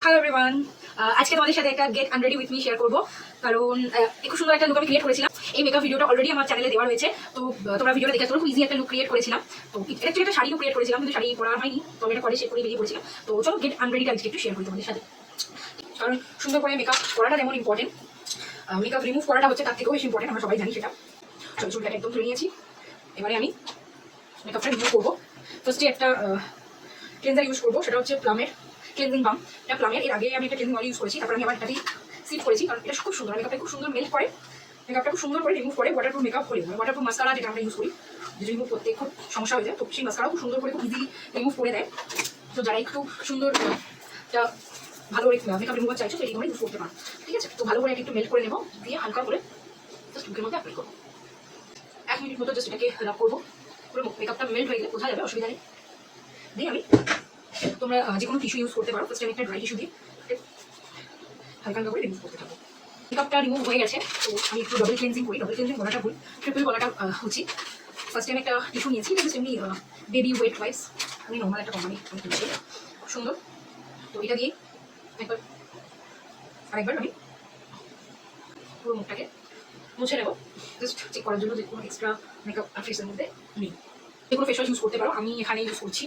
Hello everyone, আজকে তোমাদের সাথে একটা get unready with me share করবো। কারণ খুব সুন্দর একটা লুক আমি ক্রিয়েট করেছিলাম। এই মেকআপ ভিডিওটা অলরেডি আমার চ্যানেলে দেওয়া রয়েছে, তো তোমরা ভিডিওটা দেখে খুব ইজি একটা লুক ক্রিয়েট করেছিলাম। তো অ্যাকচুয়ালি একটা শাড়িও ক্রিয়েট করেছিলাম, কিন্তু শাড়ি পরা হয়নি, তো আমি এটা কলেজ শেপ করে বেরিয়ে পড়েছিলাম। তো চলো গেট আনরেডিটা আজকে একটু শেয়ার করি তোমাদের সাথে। কারণ সুন্দর করে মেকআপ করাটা যেমন ইম্পর্টেন্ট, মেকআপ রিমুভ করাটা হচ্ছে তার থেকেও বেশি ইম্পর্টেন্ট, আমরা সবাই জানি সেটা। চলো চুলটাকে একদম তুলে নিয়েছি, এবারে আমি মেকআপটা রিমুভ করবো। ফার্স্টে একটা ক্লেন্সার ইউজ করবো, সেটা হচ্ছে প্লামের ক্লেন্সিং বাম। এটা প্লামের, এর আগে আমি একটা ক্লেন্সিং অয়েল ইউজ করেছি, তারপর আমি আবার এটাতেই সিট করেছি, কারণ এটা খুব সুন্দর, মেকআপটা খুব সুন্দর মেল্ট করে, মেকআপটা খুব সুন্দর করে রিমুভ করে। ওয়াটারপ্রুফ মেকআপ হলে ওয়াটারপ্রুফ মাস্কারা যেটা আমরা ইউজ করি, যেটা রিমুভ করতে খুব সমস্যা হয়ে যায়, তো সেই মাস্কারাও খুব সুন্দর করে খুব ইজিলি রিমুভ করে দেয়। তো যারা একটু সুন্দর একটা ভালো করে মেকআপ রিমুভার চাইছো, সেই তোমরা ইউজ করতে পারো। ঠিক আছে, তো ভালো করে একটু মেল্ট করে নেবো, দিয়ে হালকা করে জাস্ট মুখের মধ্যে অ্যাপ্লাই করবো। 1 মিনিট মতো জাস্ট এটাকে রাব করবো, পুরো মেকআপটা মেল্ট হয়ে গেলে বোঝা যাবে, অসুবিধা নেই। দিয়ে আমি তোমরা যে কোনো টিস্যু ইউজ করতে পারো, ফার্স্ট আমি একটা ড্রাই টিস্যু দিয়ে হালকা হালকা করে রিমুভ করতে থাকবো। মেকআপটা রিমুভ হয়ে গেছে, তো আমি একটু ডাবল ক্লিনজিং করি। ডাবল ক্লিনজিং বলাটা ভুল, ট্রিপল বলাটা উচিত। ফার্স্টে আমি একটা টিস্যু নিয়েছি, এটা জাস্ট এমনি বেবি ওয়েট ওয়াইপস, আমি নর্মাল একটা কোম্পানি আমি কিনেছি, খুব সুন্দর। তো এটা দিয়ে একবার আরেকবার আমি পুরো মুখটাকে মুছে নেবো, জাস্ট চেক করার জন্য যে কোনো এক্সট্রা মেকআপ ফেসের মধ্যে নেই। যে কোনো ফেস ওয়াশ ইউজ করতে পারো, আমি এখানে ইউজ করছি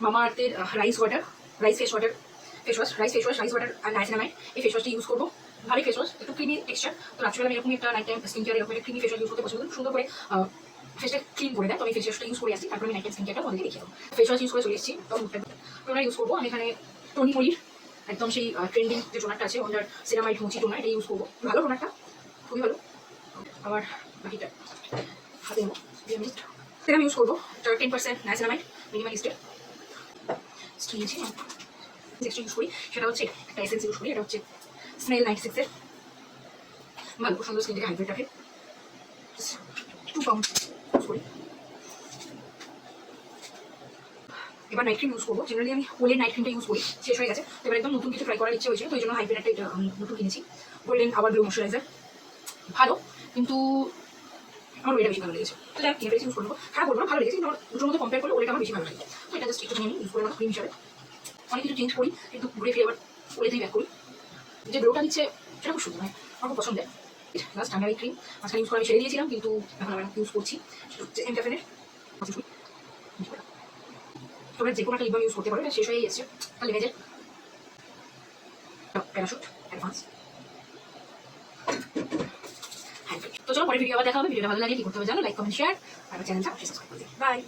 মামা আর্থের rice face water, rice water আর নাইসিনামাইড। এই ফেস ওয়াশটা ইউজ করবো, ভালো ফেস ওয়াশ, একটু ক্রিমি টেক্সচার। তো রাত্রিবেলা আমি এরকম একটা নাইট টাইম স্কিন কেয়ার এরকম একটা ক্রিমি ফেস ওয়াশ ইউজ করতে পছন্দ করি, সুন্দর করে ফেসটা ক্লিন করে দেয়। তো আমি ফেস ওয়াশটা ইউজ করে আসছি, তারপরে আমি নাইট টাইম স্কিন কেয়ারটা তোমাদেরকে দেখিয়ে দেবো। ফেস ওয়াশ ইউজ করে চলে এসেছি, তো মুখটা টোনার ইউজ করবো। আমি এখানে টনি মলির একদম সেই ট্রেন্ডিং যে টোনারটা আছে, ওনার সিরামাইড মুচি টোনার, এটা ইউজ করবো। ভালো টোনারটা, খুবই ভালো। আবার বাকিটা হাতে নেবো, সেরাম ইউজ করবো, 10% নাইসিনামাইড মিনিমালিস্টের নিয়েছি। নেক্সট ইউজ করি সেটা হচ্ছে একটা এসেন্স ইউজ করি, এটা হচ্ছে স্মেল 96-এর, ভালো খুব সুন্দর, স্কিনটাকে হাইড্রেট রাখে। 2 পাউন্ড ইউজ করি। এবার নাইট ক্রিম ইউজ করবো। জেনারেলি আমি ওলের নাইট ক্রিমটা ইউজ করি, শেষ হয়ে গেছে, তো এবার একদম নতুন কিছু ট্রাই করার ইচ্ছে হয়েছিল, তো এই জন্য হাইব্রিডটা এটা আমি নতুন কিনেছি, গোল্ডেন আওয়ার গ্লো ময়শ্চারাইজার। ভালো, কিন্তু আমার ওইটা বেশি ভালো লেগেছে, তো যাই কিনে ফেলেছি, ইউজ করবো। খারাপ বলবো না, ভালো লেগেছে, কিন্তু দুটোর মধ্যে কম্পেয়ার করলে ওইটা আমার বেশি ভালো লাগে। তো এটা জাস্ট একটু আমি ইউজ করে নেবো ক্রিম হিসাবে। অনেক কিছু চেঞ্জ করি, কিন্তু ঘুরে ফিরে আবার ওলেতেই ব্যাক করি। যে গ্লোটা দিচ্ছে সেটা খুব সুন্দর, আমার খুব পছন্দের। লাস্ট আমি ক্রিম মাঝখানে ইউজ করে আমি ছেড়ে দিয়েছিলাম, কিন্তু এখন আমি ইউজ করছি, সেটা হচ্ছে এমক্যাফেনের। তোমরা যে কোনো একটা লিপ বাম ইউজ করতে পারো, এটা শেষ হয়ে এসেছে, তাহলে ভেজের প্যারাশুট অ্যাডভান্স। তো চলো পরে ভিডিও আবার দেখা হবে। ভিডিওটা ভালো লাগে কি করতে হবে জানো, লাইক কমেন্ট শেয়ার, আর চ্যানেলটা সাবস্ক্রাইব করে দিই। বাই।